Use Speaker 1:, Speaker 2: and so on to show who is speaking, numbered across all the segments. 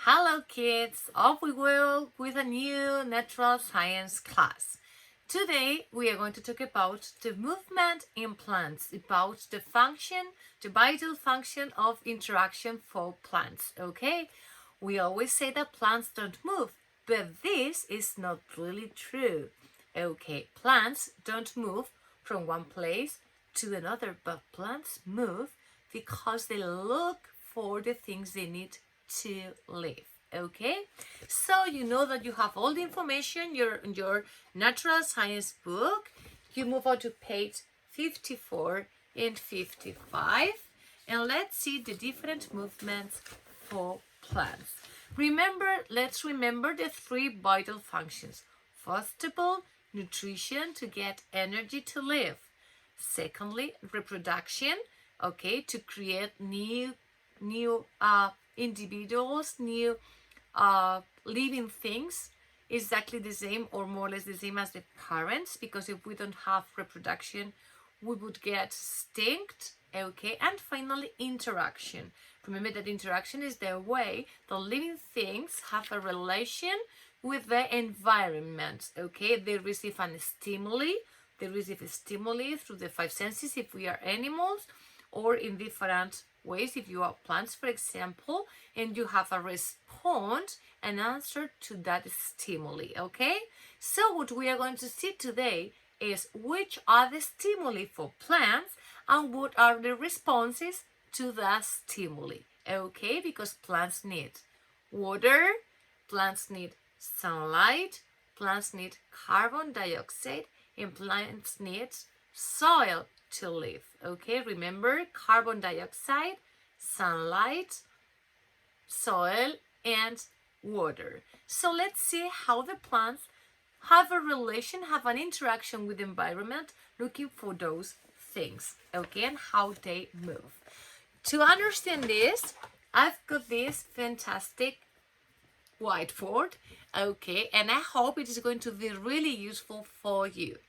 Speaker 1: Hello kids, off we go with a new natural science class. Today we are going to talk about the movement in plants, about the function, the vital function of interaction for plants, okay? We always say that plants don't move, but this is not really true. Okay, plants don't move from one place to another, but plants move because they look for the things they need to live. Okay, so you know that you have all the information in your natural science book. You move on to page 54 and 55, and let's see the different movements for plants. Let's remember the three vital functions. First of all, nutrition, to get energy to live. Secondly, reproduction, okay, to create new individuals, new living things, exactly the same or more or less the same as the parents, because if we don't have reproduction, we would get extinct. Okay, and finally, interaction. Remember that interaction is the way the living things have a relation with the environment. Okay, they receive a stimuli. They receive a stimuli through the five senses if we are animals, or in different ways if you are plants, for example, and you have a response, an answer to that stimuli. Okay, so what we are going to see today is which are the stimuli for plants and what are the responses to the stimuli. Okay, because plants need water, plants need sunlight, plants need carbon dioxide, and plants need soil to live. Okay, remember, carbon dioxide, sunlight, soil, and water. So let's see how the plants have a relation, have an interaction with the environment, looking for those things, okay, and how they move. To understand this, I've got this fantastic whiteboard, okay, and I hope it is going to be really useful for you.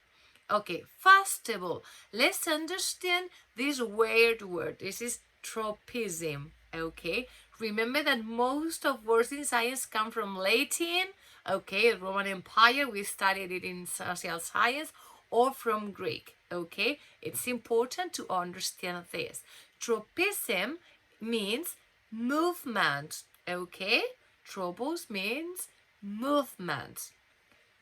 Speaker 1: Okay, first of all, let's understand this weird word. This is tropism, okay? Remember that most of words in science come from Latin, okay, Roman Empire, we studied it in social science, or from Greek, okay? It's important to understand this. Tropism means movement, okay? Tropos means movement.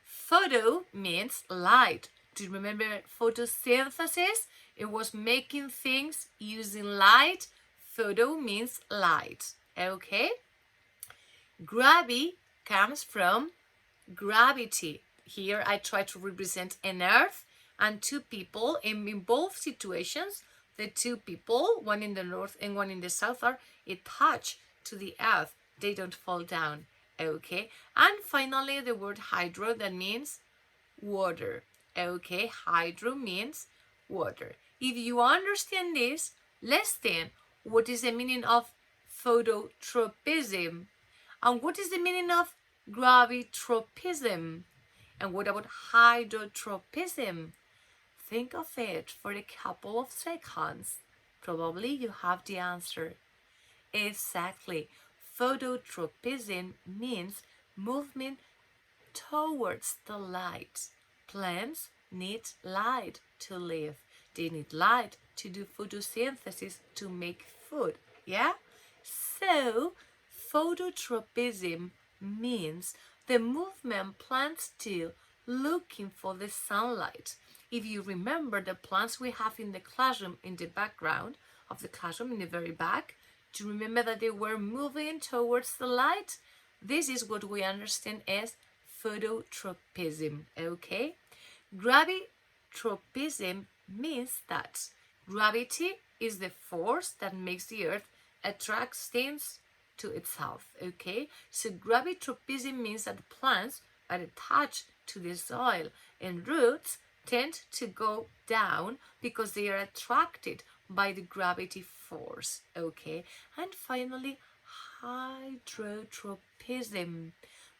Speaker 1: Photo means light. Do you remember photosynthesis? It was making things using light. Photo means light, okay? Gravi comes from gravity. Here I try to represent an earth and two people. And in both situations, the two people, one in the north and one in the south, are attached to the earth. They don't fall down, okay? And finally, the word hydro, that means water. Okay, hydro means water. If you understand this, let's think what is the meaning of phototropism and what is the meaning of gravitropism and what about hydrotropism? Think of it for a couple of seconds. Probably you have the answer. Exactly. Phototropism means movement towards the light. Plants need light to live. They need light to do photosynthesis to make food. Yeah? So, phototropism means the movement plants do looking for the sunlight. If you remember the plants we have in the classroom, in the background of the classroom, in the very back, do you remember that they were moving towards the light? This is what we understand as phototropism, okay? Gravitropism means that gravity is the force that makes the earth attract things to itself, okay? So gravitropism means that plants are attached to the soil and roots tend to go down because they are attracted by the gravity force, okay? And finally, hydrotropism.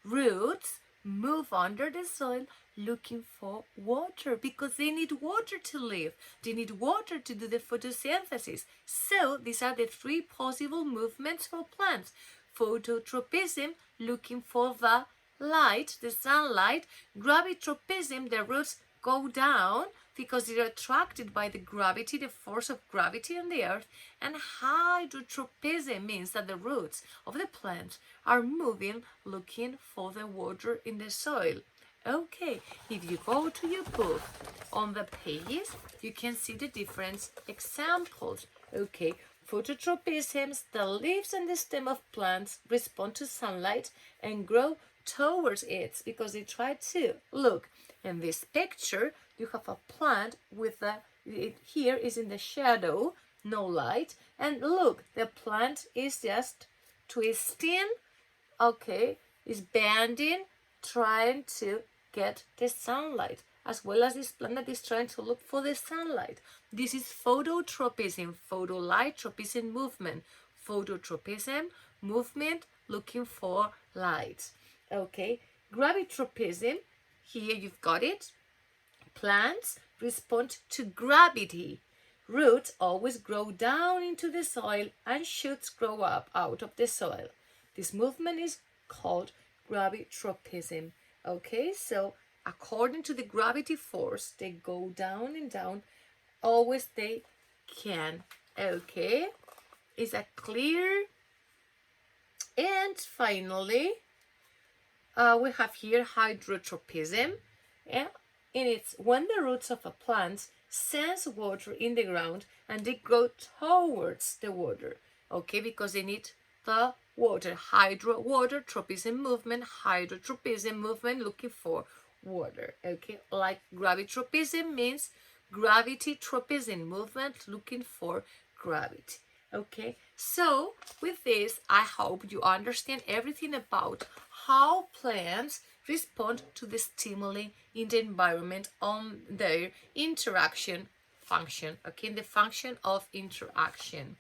Speaker 1: Roots move under the soil looking for water because they need water to live. They need water to do the photosynthesis. So these are the three possible movements for plants. Phototropism, looking for the light, the sunlight. Gravitropism, the roots go down because they're attracted by the gravity, the force of gravity on the earth. And hydrotropism means that the roots of the plant are moving, looking for the water in the soil. Okay, if you go to your book, on the pages, you can see the different examples. Okay, phototropism, the leaves and the stem of plants respond to sunlight and grow towards it because they try to. Look, in this picture, you have a plant with here is in the shadow, no light, and look, the plant is just twisting, okay, is bending, trying to get the sunlight, as well as this plant that is trying to look for the sunlight. This is phototropism, photolight, tropism, movement. Phototropism, movement, looking for light. Okay, gravitropism, here you've got it. Plants respond to gravity. Roots always grow down into the soil and shoots grow up out of the soil. This movement is called gravitropism. Okay, so according to the gravity force, they go down and down. Always they can. Okay, is that clear? And finally, we have here hydrotropism. Yeah, and it's when the roots of a plant sense water in the ground and they go towards the water. Okay, because they need the water. Water, tropism movement, hydrotropism movement, looking for water. Okay, like gravitropism means gravity, tropism movement, looking for gravity. Okay, so with this, I hope you understand everything about how plants respond to the stimuli in the environment on their interaction function. Okay, the function of interaction.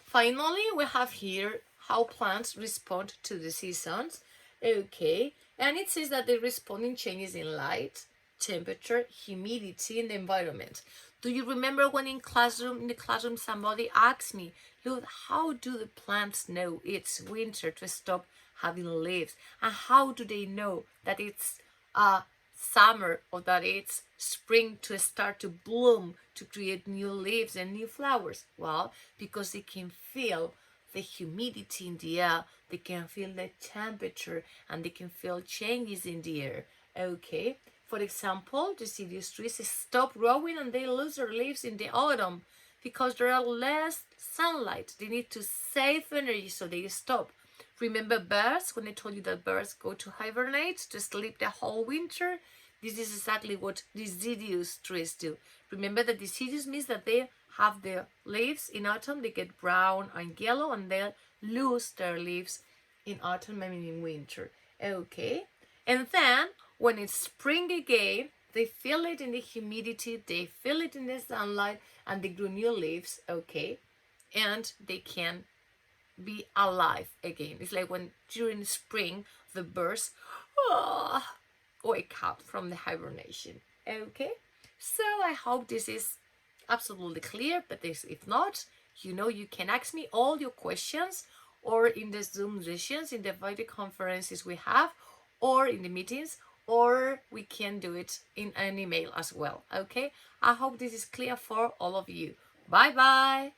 Speaker 1: Finally, we have here how plants respond to the seasons. Okay, and it says that they respond in changes in light, temperature, humidity in the environment. Do you remember when in the classroom somebody asked me, look, how do the plants know it's winter to stop having leaves? And how do they know that it's summer or that it's spring to start to bloom, to create new leaves and new flowers? Well, because they can feel the humidity in the air, they can feel the temperature, and they can feel changes in the air. Okay, for example, deciduous trees stop growing and they lose their leaves in the autumn because there are less sunlight. They need to save energy, so they stop. Remember birds, when I told you that birds go to hibernate to sleep the whole winter? This is exactly what deciduous trees do. Remember that deciduous means that they have their leaves in autumn, they get brown and yellow, and they'll lose their leaves in autumn and in winter. Okay, and then when it's spring again, they feel it in the humidity, they feel it in the sunlight, and they grow new leaves. Okay, and they can be alive again. It's like when during spring the birds wake up from the hibernation. Okay, so I hope this is absolutely clear, but if not, you know, you can ask me all your questions, or in the Zoom sessions, in the video conferences we have, or in the meetings, or we can do it in an email as well. Okay, I hope this is clear for all of you. Bye bye.